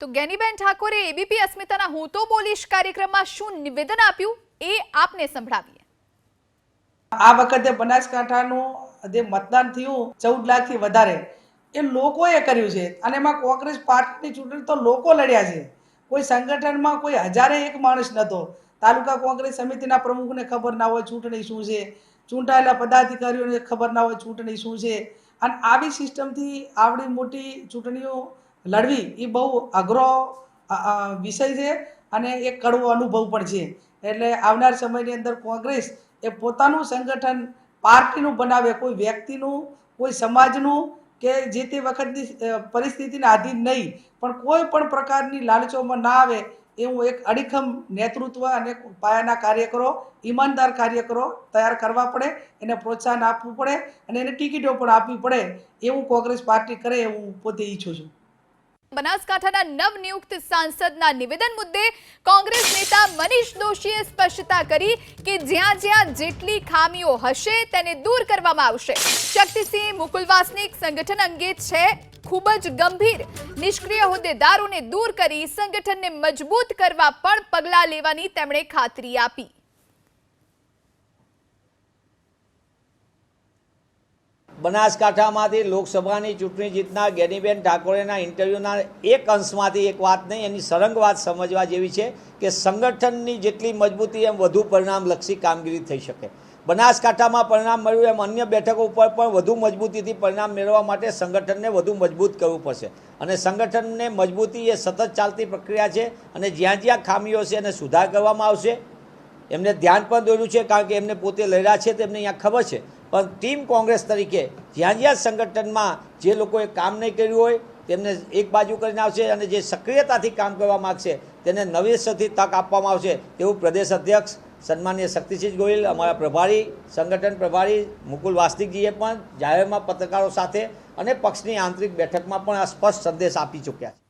તો ગેનીબેન ઠાકોરે એબીપી અસ્મિતાના હું તો બોલીશ કાર્યક્રમમાં શું નિવેદન આપ્યું એ આપને સંભળાવીએ। આ વખતે બનાસકાંઠાનું જે મતદાન થયું 14 લાખથી વધારે એ લોકોએ કર્યું છે અને એમાં કોંગ્રેસ પાર્ટીની ચૂંટણી તો લોકો લડ્યા છે। કોઈ સંગઠનમાં કોઈ હજારે એક માણસ નહોતો। તાલુકા કોંગ્રેસ સમિતિના પ્રમુખને ખબર ના હોય ચૂંટણી શું છે, ચૂંટાયેલા પદાધિકારીઓને ખબર ના હોય ચૂંટણી શું છે। અને આવી સિસ્ટમથી આવડી મોટી ચૂંટણીઓ લડવી એ બહુ અઘરો વિષય છે અને એક કડવો અનુભવ પણ છે। એટલે આવનાર સમયની અંદર કોંગ્રેસ એ પોતાનું સંગઠન પાર્ટીનું બનાવે, કોઈ વ્યક્તિનું, કોઈ સમાજનું કે જે તે વખતની પરિસ્થિતિને આધીન નહીં, પણ કોઈ પણ પ્રકારની લાલચોમાં ના આવે એવું એક અડીખમ નેતૃત્વ અને પાયાના કાર્યકરો, ઈમાનદાર કાર્યકરો તૈયાર કરવા પડે, એને પ્રોત્સાહન આપવું પડે અને એને ટિકિટો પણ આપવી પડે એવું કોંગ્રેસ પાર્ટી કરે એવું પોતે ઈચ્છું છું। બનાસકાંઠાના નવનિયુક્ત સાંસદના નિવેદન મુદ્દે કોંગ્રેસ નેતા મનીષ દોશીએ સ્પષ્ટતા કરી કે જ્યાં જ્યાં જેટલી ખામીઓ હશે તેને દૂર કરવામાં આવશે। શક્તિસિંહ મુકુલ વાસનિક સંગઠન અંગે છે ખૂબ જ ગંભીર, નિષ્ક્રિય હોદ્દેદારોને દૂર કરી સંગઠનને મજબૂત કરવા પણ પગલાં લેવાની તેમણે ખાતરી આપી। બનાસકાંઠામાંથી લોકસભાની ચૂંટણી જીતનાર ગેનીબેન ઠાકોરેના ઇન્ટરવ્યૂના એક અંશમાંથી એક વાત નહીં, એની સરંગ વાત સમજવા જેવી છે કે સંગઠનની જેટલી મજબૂતી એમ વધુ પરિણામલક્ષી કામગીરી થઈ શકે। બનાસકાંઠામાં પરિણામ મળ્યું એમ અન્ય બેઠકો ઉપર પણ વધુ મજબૂતીથી પરિણામ મેળવવા માટે સંગઠનને વધુ મજબૂત કરવું પડશે અને સંગઠનને મજબૂતી એ સતત ચાલતી પ્રક્રિયા છે અને જ્યાં જ્યાં ખામીઓ છે એને સુધાર કરવામાં આવશે। એમને ધ્યાન પણ દોર્યું છે કારણ કે એમને પોતે લડ્યા છે તેમને અહીંયા ખબર છે, પણ ટીમ કોંગ્રેસ તરીકે જ્યાં જ્યાં સંગઠનમાં જે લોકોએ કામ નહીં કર્યું હોય તેમને એક બાજુ કરીને આવશે અને જે સક્રિયતાથી કામ કરવા માગશે તેને નવેસરથી તક આપવામાં આવશે તેવું પ્રદેશ અધ્યક્ષ સન્માનીય શક્તિસિંહ ગોહિલ, અમારા પ્રભારી, સંગઠન પ્રભારી મુકુલ વાસનિકજીએ પણ જાહેરમાં પત્રકારો સાથે અને પક્ષની આંતરિક બેઠકમાં પણ આ સ્પષ્ટ સંદેશ આપી ચૂક્યા છે।